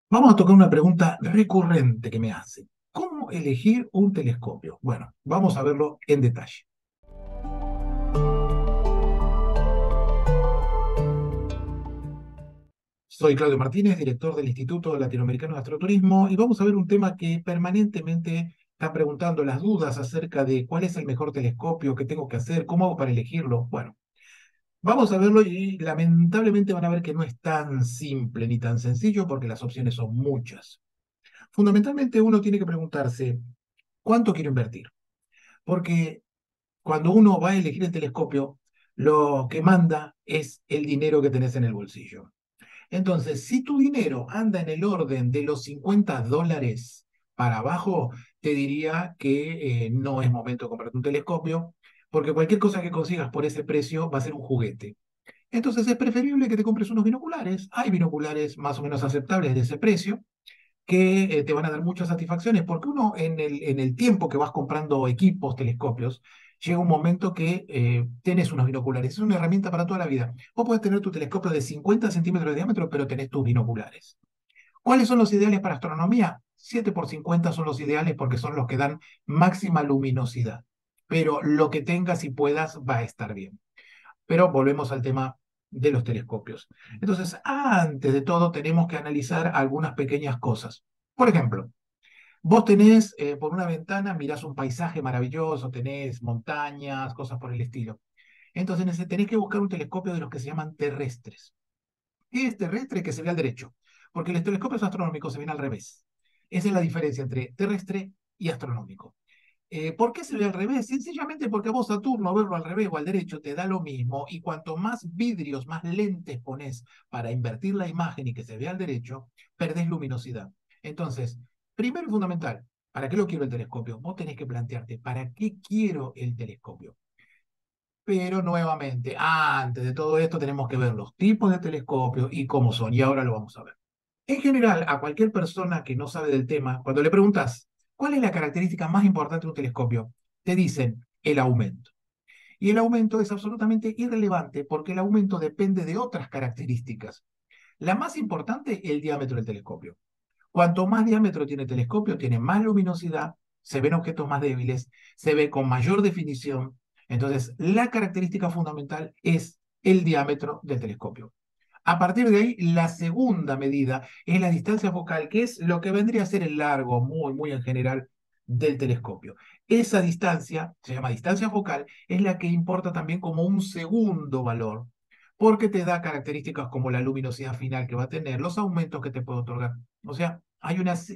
Vamos a tocar una pregunta recurrente que me hacen. ¿Cómo elegir un telescopio? Bueno, vamos a verlo en detalle. Soy Claudio Martínez, director del Instituto Latinoamericano de Astroturismo, y vamos a ver un tema que permanentemente está preguntando las dudas acerca de cuál es el mejor telescopio, qué tengo que hacer, cómo hago para elegirlo. Bueno, vamos a verlo y lamentablemente van a ver que no es tan simple ni tan sencillo porque las opciones son muchas. Fundamentalmente uno tiene que preguntarse, ¿cuánto quiero invertir? Porque cuando uno va a elegir el telescopio, lo que manda es el dinero que tenés en el bolsillo. Entonces, si tu dinero anda en el orden de los $50 para abajo, te diría que no es momento de comprarte un telescopio, porque cualquier cosa que consigas por ese precio va a ser un juguete. Entonces, es preferible que te compres unos binoculares. Hay binoculares más o menos aceptables de ese precio que te van a dar muchas satisfacciones, porque uno en el tiempo que vas comprando equipos, telescopios, llega un momento que tenés unos binoculares. Es una herramienta para toda la vida. Vos podés tener tu telescopio de 50 centímetros de diámetro, pero tenés tus binoculares. ¿Cuáles son los ideales para astronomía? 7 por 50 son los ideales porque son los que dan máxima luminosidad. Pero lo que tengas y puedas va a estar bien. Pero volvemos al tema de los telescopios. Entonces, antes de todo, tenemos que analizar algunas pequeñas cosas. Por ejemplo, vos tenés por una ventana, mirás un paisaje maravilloso, tenés montañas, cosas por el estilo. Entonces, tenés que buscar un telescopio de los que se llaman terrestres. ¿Qué es terrestre? Que se ve al derecho, porque los telescopios astronómicos se ven al revés. Esa es la diferencia entre terrestre y astronómico. ¿Por qué se ve al revés? Sencillamente porque a vos Saturno verlo al revés o al derecho te da lo mismo y cuanto más vidrios, más lentes pones para invertir la imagen y que se vea al derecho, perdés luminosidad. Entonces, primero y fundamental, ¿para qué lo quiero el telescopio? Vos tenés que plantearte, ¿para qué quiero el telescopio? Pero nuevamente, antes de todo esto tenemos que ver los tipos de telescopios y cómo son, y ahora lo vamos a ver. En general, a cualquier persona que no sabe del tema, cuando le preguntas, ¿cuál es la característica más importante de un telescopio? Te dicen el aumento. Y el aumento es absolutamente irrelevante porque el aumento depende de otras características. La más importante, el diámetro del telescopio. Cuanto más diámetro tiene el telescopio, tiene más luminosidad, se ven objetos más débiles, se ve con mayor definición. Entonces, la característica fundamental es el diámetro del telescopio. A partir de ahí, la segunda medida es la distancia focal, que es lo que vendría a ser el largo, muy, muy en general, del telescopio. Esa distancia, se llama distancia focal, es la que importa también como un segundo valor, porque te da características como la luminosidad final que va a tener, los aumentos que te puede otorgar. O sea,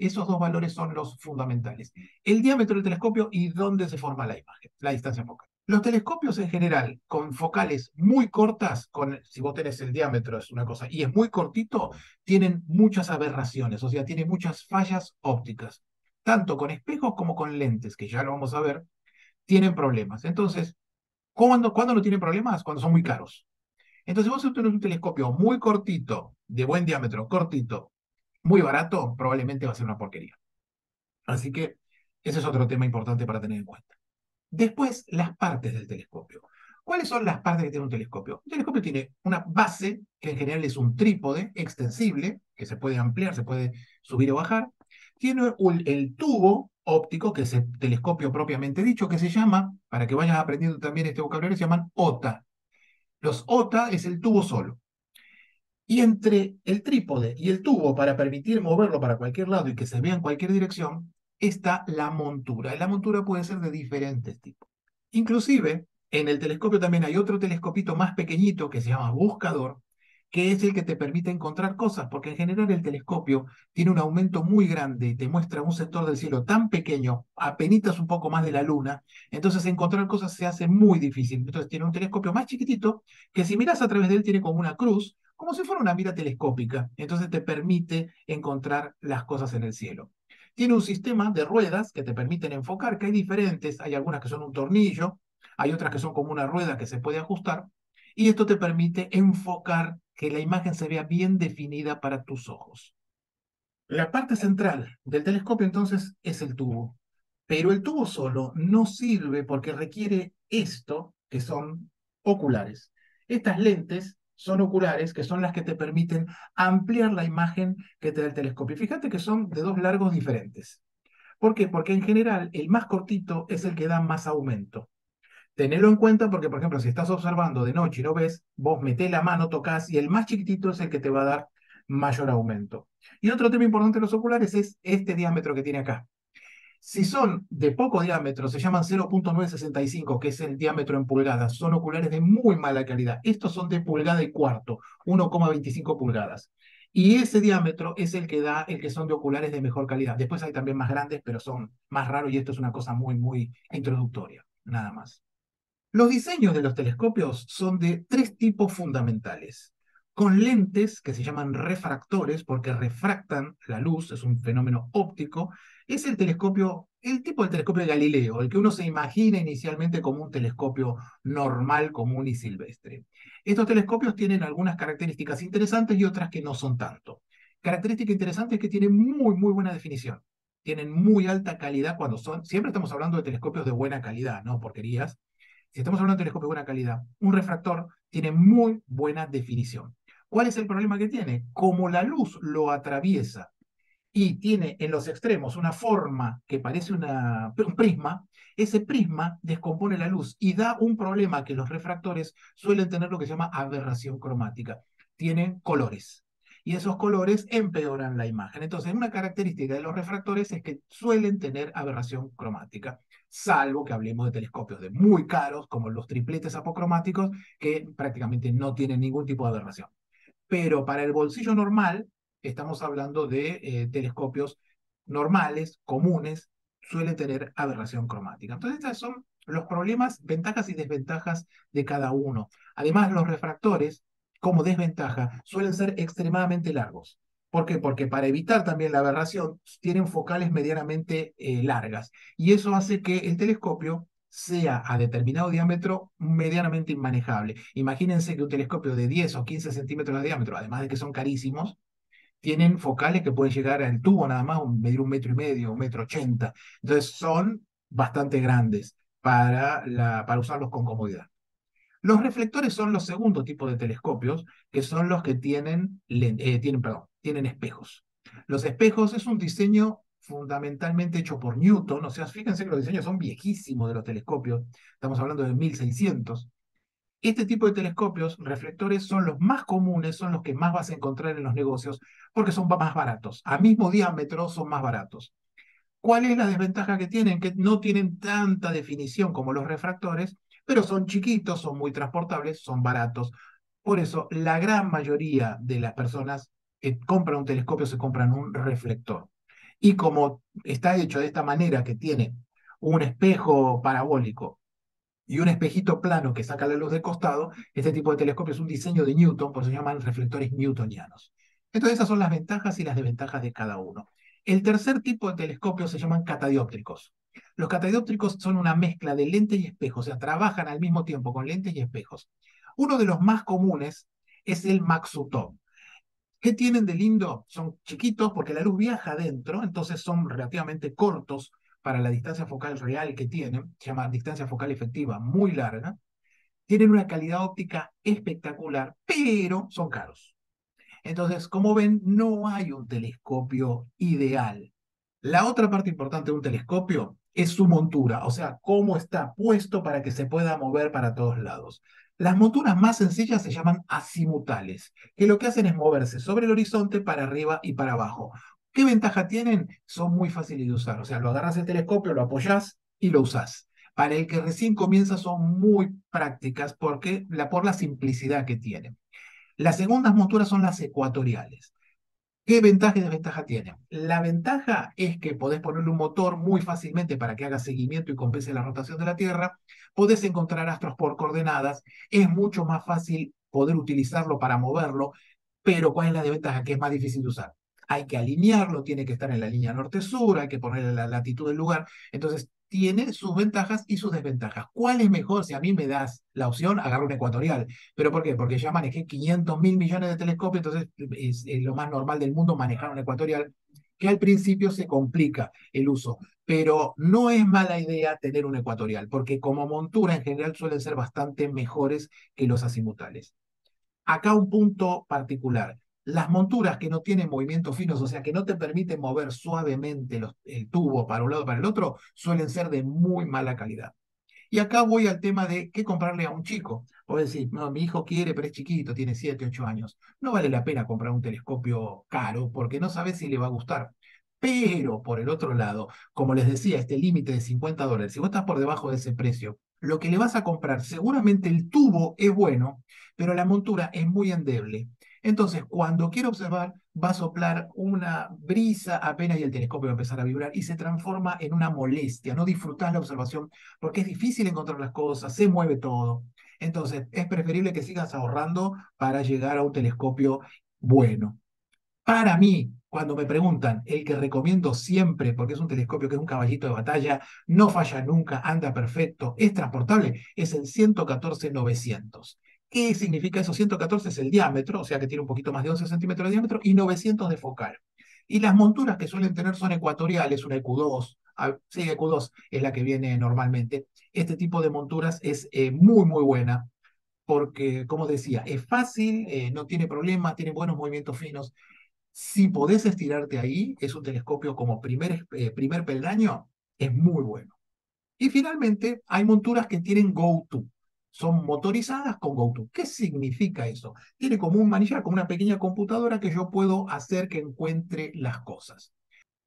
esos dos valores son los fundamentales. El diámetro del telescopio y dónde se forma la imagen, la distancia focal. Los telescopios en general, con focales muy cortas, si vos tenés el diámetro es una cosa, y es muy cortito, tienen muchas aberraciones, o sea, tienen muchas fallas ópticas. Tanto con espejos como con lentes, que ya lo vamos a ver, tienen problemas. Entonces, ¿cuándo no tienen problemas? Cuando son muy caros. Entonces, vos si tenés un telescopio muy cortito, de buen diámetro, cortito, muy barato, probablemente va a ser una porquería. Así que ese es otro tema importante para tener en cuenta. Después, las partes del telescopio. ¿Cuáles son las partes que tiene un telescopio? Un telescopio tiene una base, que en general es un trípode extensible, que se puede ampliar, se puede subir o bajar. Tiene el tubo óptico, que es el telescopio propiamente dicho, que se llama, para que vayas aprendiendo también este vocabulario, se llaman OTA. Los OTA es el tubo solo. Y entre el trípode y el tubo, para permitir moverlo para cualquier lado y que se vea en cualquier dirección, está la montura. Y la montura puede ser de diferentes tipos. Inclusive, en el telescopio también hay otro telescopito más pequeñito que se llama buscador, que es el que te permite encontrar cosas, porque en general el telescopio tiene un aumento muy grande y te muestra un sector del cielo tan pequeño, apenitas un poco más de la luna, entonces encontrar cosas se hace muy difícil. Entonces tiene un telescopio más chiquitito, que si miras a través de él tiene como una cruz, como si fuera una mira telescópica, entonces te permite encontrar las cosas en el cielo. Tiene un sistema de ruedas que te permiten enfocar, que hay diferentes, hay algunas que son un tornillo, hay otras que son como una rueda que se puede ajustar, y esto te permite enfocar que la imagen se vea bien definida para tus ojos. La parte central del telescopio entonces es el tubo, pero el tubo solo no sirve porque requiere esto, que son oculares. Estas lentes son oculares, que son las que te permiten ampliar la imagen que te da el telescopio. Fíjate que son de dos largos diferentes. ¿Por qué? Porque en general el más cortito es el que da más aumento. Tenelo en cuenta porque, por ejemplo, si estás observando de noche y no ves, vos metés la mano, tocas y el más chiquitito es el que te va a dar mayor aumento. Y otro tema importante de los oculares es este diámetro que tiene acá. Si son de poco diámetro, se llaman 0,965, que es el diámetro en pulgadas. Son oculares de muy mala calidad. Estos son de pulgada y cuarto, 1,25 pulgadas. Y ese diámetro es el que da el que son de oculares de mejor calidad. Después hay también más grandes, pero son más raros y esto es una cosa muy, muy introductoria, nada más. Los diseños de los telescopios son de tres tipos fundamentales, con lentes que se llaman refractores porque refractan la luz, es un fenómeno óptico. Es el telescopio, el tipo de telescopio de Galileo, el que uno se imagina inicialmente como un telescopio normal, común y silvestre. Estos telescopios tienen algunas características interesantes y otras que no son tanto. Característica interesante es que tienen muy, muy buena definición. Tienen muy alta calidad cuando son, siempre estamos hablando de telescopios de buena calidad, no porquerías. Si estamos hablando de telescopio de buena calidad, un refractor tiene muy buena definición. ¿Cuál es el problema que tiene? Como la luz lo atraviesa y tiene en los extremos una forma que parece un prisma, ese prisma descompone la luz y da un problema que los refractores suelen tener lo que se llama aberración cromática. Tienen colores y esos colores empeoran la imagen. Entonces, una característica de los refractores es que suelen tener aberración cromática, salvo que hablemos de telescopios de muy caros, como los tripletes apocromáticos, que prácticamente no tienen ningún tipo de aberración. Pero para el bolsillo normal, estamos hablando de telescopios normales, comunes, suelen tener aberración cromática. Entonces, estos son los problemas, ventajas y desventajas de cada uno. Además, los refractores, como desventaja, suelen ser extremadamente largos. ¿Por qué? Porque para evitar también la aberración, tienen focales medianamente largas. Y eso hace que el telescopio sea a determinado diámetro medianamente inmanejable. Imagínense que un telescopio de 10 o 15 centímetros de diámetro, además de que son carísimos, tienen focales que pueden llegar al tubo nada más, medir 1,5 metros, 1,80 metros. Entonces son bastante grandes para usarlos con comodidad. Los reflectores son los segundo tipo de telescopios, que son los que tienen espejos. Los espejos es un diseño fundamentalmente hecho por Newton, o sea, fíjense que los diseños son viejísimos de los telescopios, estamos hablando de 1600. Este tipo de telescopios, reflectores, son los más comunes, son los que más vas a encontrar en los negocios, porque son más baratos. A mismo diámetro son más baratos. ¿Cuál es la desventaja que tienen? Que no tienen tanta definición como los refractores, pero son chiquitos, son muy transportables, son baratos. Por eso, la gran mayoría de las personas que compran un telescopio se compran un reflector. Y como está hecho de esta manera, que tiene un espejo parabólico y un espejito plano que saca la luz de costado, este tipo de telescopio es un diseño de Newton, por eso se llaman reflectores newtonianos. Entonces, esas son las ventajas y las desventajas de cada uno. El tercer tipo de telescopios se llaman catadióptricos. Los catadióptricos son una mezcla de lentes y espejos, o sea, trabajan al mismo tiempo con lentes y espejos. Uno de los más comunes es el Maxutov. ¿Qué tienen de lindo? Son chiquitos porque la luz viaja adentro, entonces son relativamente cortos para la distancia focal real que tienen, se llama distancia focal efectiva muy larga. Tienen una calidad óptica espectacular, pero son caros. Entonces, como ven, no hay un telescopio ideal. La otra parte importante de un telescopio es su montura, o sea, cómo está puesto para que se pueda mover para todos lados. Las monturas más sencillas se llaman azimutales, que lo que hacen es moverse sobre el horizonte para arriba y para abajo. ¿Qué ventaja tienen? Son muy fáciles de usar, o sea, lo agarras el telescopio, lo apoyás y lo usás. Para el que recién comienza son muy prácticas por la simplicidad que tienen. Las segundas monturas son las ecuatoriales. ¿Qué ventaja y desventaja tienen? La ventaja es que podés ponerle un motor muy fácilmente para que haga seguimiento y compense la rotación de la Tierra. Podés encontrar astros por coordenadas. Es mucho más fácil poder utilizarlo para moverlo. Pero ¿cuál es la desventaja? Que es más difícil de usar. Hay que alinearlo, tiene que estar en la línea norte-sur, hay que ponerle la latitud del lugar. Entonces, tiene sus ventajas y sus desventajas. ¿Cuál es mejor? Si a mí me das la opción, agarro un ecuatorial. ¿Pero por qué? Porque ya manejé 500.000 millones de telescopios, entonces es lo más normal del mundo manejar un ecuatorial, que al principio se complica el uso. Pero no es mala idea tener un ecuatorial, porque como montura en general suelen ser bastante mejores que los azimutales. Acá un punto particular. Las monturas que no tienen movimientos finos, o sea, que no te permiten mover suavemente el tubo para un lado o para el otro, suelen ser de muy mala calidad. Y acá voy al tema de qué comprarle a un chico. O decir, no, mi hijo quiere, pero es chiquito, tiene 7, 8 años. No vale la pena comprar un telescopio caro porque no sabes si le va a gustar. Pero, por el otro lado, como les decía, este límite de $50, si vos estás por debajo de ese precio, lo que le vas a comprar, seguramente el tubo es bueno, pero la montura es muy endeble. Entonces, cuando quiero observar, va a soplar una brisa apenas y el telescopio va a empezar a vibrar y se transforma en una molestia. No disfrutás la observación porque es difícil encontrar las cosas, se mueve todo. Entonces, es preferible que sigas ahorrando para llegar a un telescopio bueno. Para mí, cuando me preguntan, el que recomiendo siempre, porque es un telescopio que es un caballito de batalla, no falla nunca, anda perfecto, es transportable, es el 114-900. ¿Qué significa eso? 114 es el diámetro, o sea que tiene un poquito más de 11 centímetros de diámetro, y 900 de focal. Y las monturas que suelen tener son ecuatoriales, una EQ2, sí, EQ2 es la que viene normalmente. Este tipo de monturas es muy, muy buena porque, como decía, es fácil, no tiene problemas, tiene buenos movimientos finos. Si podés estirarte ahí, es un telescopio como primer peldaño, es muy bueno. Y finalmente, hay monturas que tienen Go-To. Son motorizadas con Go-To. ¿Qué significa eso? Tiene como un manillar, como una pequeña computadora que yo puedo hacer que encuentre las cosas.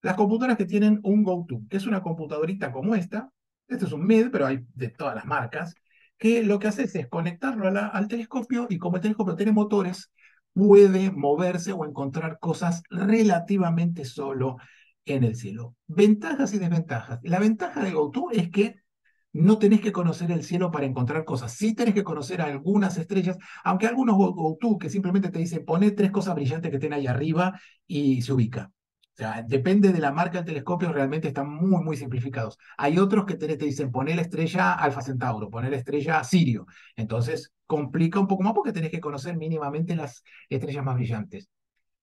Las computadoras que tienen un Go-To, que es una computadorita como esta, este es un MID, pero hay de todas las marcas, que lo que hace es conectarlo al telescopio y como el telescopio tiene motores, puede moverse o encontrar cosas relativamente solo en el cielo. Ventajas y desventajas. La ventaja de Go-To es que no tenés que conocer el cielo para encontrar cosas. Sí tenés que conocer algunas estrellas, aunque algunos Go-To que simplemente te dicen, poné 3 cosas brillantes que estén ahí arriba y se ubica. O sea, depende de la marca del telescopio, realmente están muy, muy simplificados. Hay otros que te dicen, poné la estrella Alfa Centauro, poné la estrella Sirio. Entonces, complica un poco más porque tenés que conocer mínimamente las estrellas más brillantes.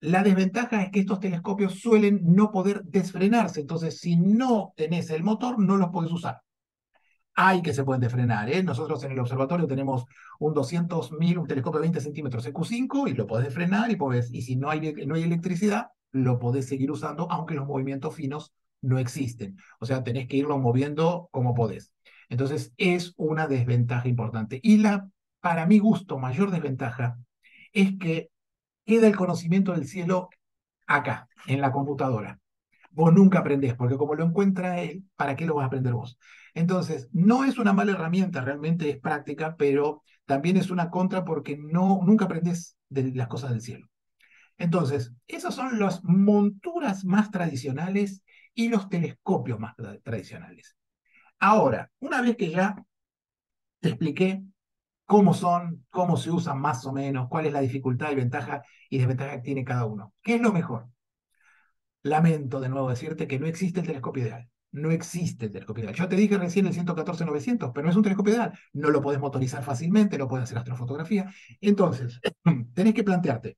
La desventaja es que estos telescopios suelen no poder desfrenarse. Entonces, si no tenés el motor, no los podés usar. Hay que se pueden desfrenar, ¿eh? Nosotros en el observatorio tenemos un 200.000, un telescopio de 20 centímetros EQ5 y lo podés desfrenar y si no hay electricidad, lo podés seguir usando, aunque los movimientos finos no existen. O sea, tenés que irlo moviendo como podés. Entonces, es una desventaja importante. Y para mi gusto, mayor desventaja es que queda el conocimiento del cielo acá, en la computadora. Vos nunca aprendés, porque como lo encuentra él, ¿para qué lo vas a aprender vos? Entonces, no es una mala herramienta, realmente es práctica, pero también es una contra porque nunca aprendés de las cosas del cielo. Entonces, esas son las monturas más tradicionales y los telescopios más tradicionales. Ahora, una vez que ya te expliqué cómo son, cómo se usan más o menos, cuál es la dificultad y ventaja y desventaja que tiene cada uno, ¿qué es lo mejor? Lamento de nuevo decirte que no existe el telescopio ideal. No existe el telescopio ideal. Yo te dije recién el 114-900, pero no es un telescopio ideal. No lo podés motorizar fácilmente, no podés hacer astrofotografía. Entonces, tenés que plantearte,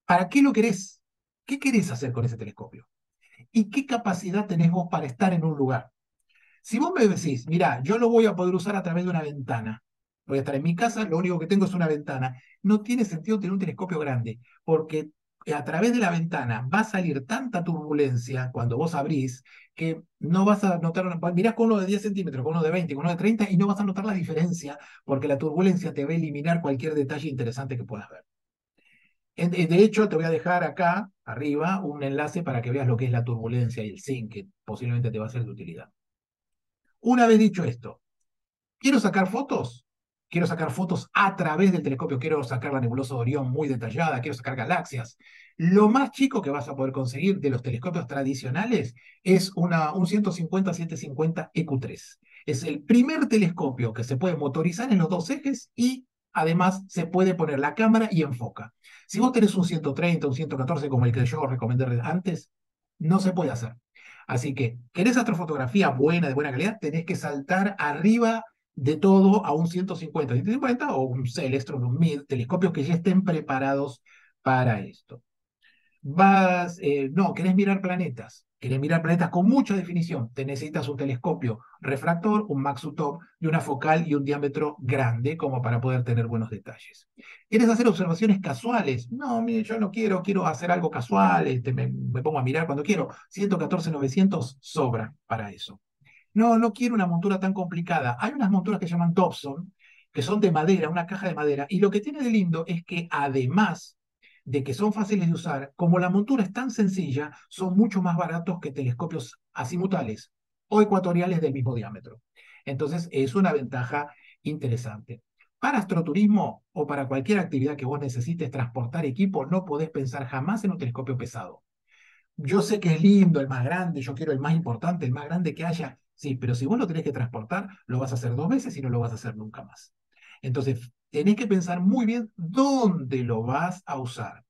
¿para qué lo querés? ¿Qué querés hacer con ese telescopio? ¿Y qué capacidad tenés vos para estar en un lugar? Si vos me decís, mira, yo lo voy a poder usar a través de una ventana, voy a estar en mi casa, lo único que tengo es una ventana, no tiene sentido tener un telescopio grande, porque a través de la ventana va a salir tanta turbulencia cuando vos abrís que no vas a notar, mirás con uno de 10 centímetros, con uno de 20, con uno de 30 y no vas a notar la diferencia porque la turbulencia te va a eliminar cualquier detalle interesante que puedas ver. De hecho, te voy a dejar acá, arriba, un enlace para que veas lo que es la turbulencia y el zinc, que posiblemente te va a ser de utilidad. Una vez dicho esto, ¿quiero sacar fotos? Quiero sacar fotos a través del telescopio, quiero sacar la nebulosa de Orión muy detallada, quiero sacar galaxias. Lo más chico que vas a poder conseguir de los telescopios tradicionales es un 150-750 EQ3. Es el primer telescopio que se puede motorizar en los dos ejes y además se puede poner la cámara y enfoca. Si vos tenés un 130, un 114 como el que yo recomendé antes, no se puede hacer. Así que, ¿querés astrofotografía buena, de buena calidad? Tenés que saltar arriba de todo a un 150, 150 o un Celestron, un MID, telescopios que ya estén preparados para esto. No, querés mirar planetas con mucha definición, te necesitas un telescopio refractor, un Maxutop y una focal y un diámetro grande como para poder tener buenos detalles. ¿Quieres hacer observaciones casuales? No, mire, yo no quiero hacer algo casual, me pongo a mirar cuando quiero. 114.900 sobra para eso. No, no quiero una montura tan complicada. Hay unas monturas que se llaman Dobson, que son de madera, una caja de madera, y lo que tiene de lindo es que además de que son fáciles de usar, como la montura es tan sencilla, son mucho más baratos que telescopios azimutales o ecuatoriales del mismo diámetro. Entonces, es una ventaja interesante. Para astroturismo o para cualquier actividad que vos necesites transportar equipo, no podés pensar jamás en un telescopio pesado. Yo sé que es lindo, el más grande, yo quiero el más importante, el más grande que haya, sí, pero si vos lo tenés que transportar, lo vas a hacer 2 veces y no lo vas a hacer nunca más. Entonces, tenés que pensar muy bien dónde lo vas a usar.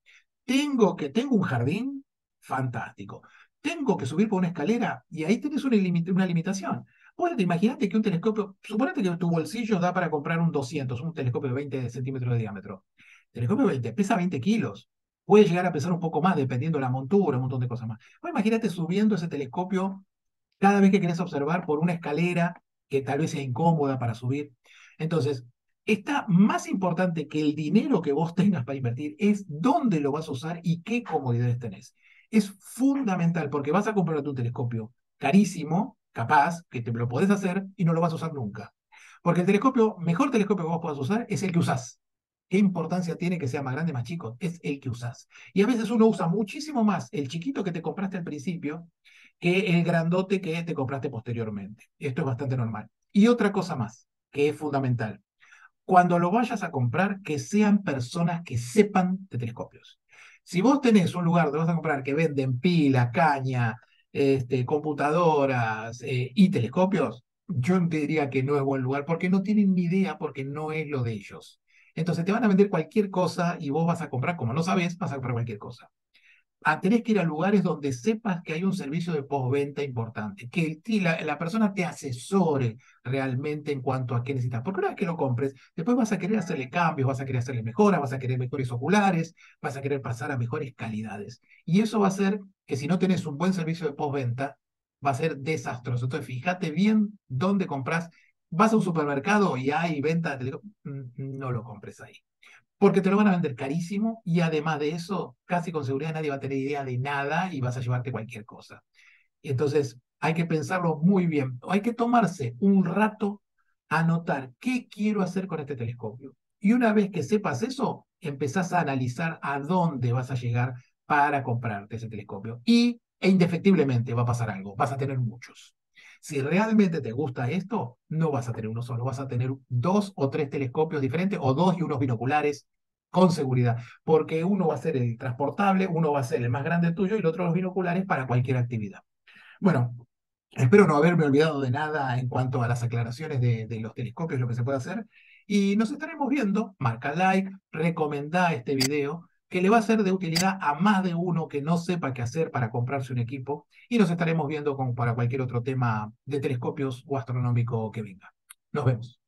Tengo un jardín, fantástico. Tengo que subir por una escalera y ahí tenés una limitación. Bueno, imagínate que un telescopio, suponete que tu bolsillo da para comprar un 200, un telescopio de 20 centímetros de diámetro. El telescopio 20 pesa 20 kilos. Puede llegar a pesar un poco más dependiendo de la montura, un montón de cosas más. Bueno, imagínate subiendo ese telescopio cada vez que querés observar por una escalera que tal vez sea incómoda para subir. Entonces, está más importante que el dinero que vos tengas para invertir es dónde lo vas a usar y qué comodidades tenés. Es fundamental porque vas a comprarte un telescopio carísimo, capaz, que te lo podés hacer y no lo vas a usar nunca. Porque el mejor telescopio que vos puedas usar es el que usás. ¿Qué importancia tiene que sea más grande, más chico? Es el que usás. Y a veces uno usa muchísimo más el chiquito que te compraste al principio que el grandote que te compraste posteriormente. Esto es bastante normal. Y otra cosa más, que es fundamental. Cuando lo vayas a comprar, que sean personas que sepan de telescopios. Si vos tenés un lugar donde vas a comprar que venden pila, caña, computadoras y telescopios, yo te diría que no es buen lugar porque no tienen ni idea, porque no es lo de ellos. Entonces te van a vender cualquier cosa y vos vas a comprar, como no sabes, vas a comprar cualquier cosa. Tenés que ir a lugares donde sepas que hay un servicio de postventa importante, que la persona te asesore realmente en cuanto a qué necesitas. Porque una vez que lo compres, después vas a querer hacerle cambios, vas a querer hacerle mejoras, vas a querer mejores oculares, vas a querer pasar a mejores calidades. Y eso va a hacer que si no tenés un buen servicio de postventa, va a ser desastroso. Entonces, fíjate bien dónde compras. Vas a un supermercado y hay venta de no lo compres ahí porque te lo van a vender carísimo y además de eso, casi con seguridad nadie va a tener idea de nada y vas a llevarte cualquier cosa. Entonces, hay que pensarlo muy bien. Hay que tomarse un rato a anotar qué quiero hacer con este telescopio. Y una vez que sepas eso, empezás a analizar a dónde vas a llegar para comprarte ese telescopio. E indefectiblemente va a pasar algo, vas a tener muchos. Si realmente te gusta esto, no vas a tener uno solo, vas a tener 2 o 3 telescopios diferentes o 2 y unos binoculares con seguridad, porque uno va a ser el transportable, uno va a ser el más grande tuyo y el otro los binoculares para cualquier actividad. Bueno, espero no haberme olvidado de nada en cuanto a las aclaraciones de los telescopios, lo que se puede hacer. Y nos estaremos viendo. Marca like, recomendá este video, que le va a ser de utilidad a más de uno que no sepa qué hacer para comprarse un equipo. Y nos estaremos viendo para cualquier otro tema de telescopios o astronómico que venga. Nos vemos.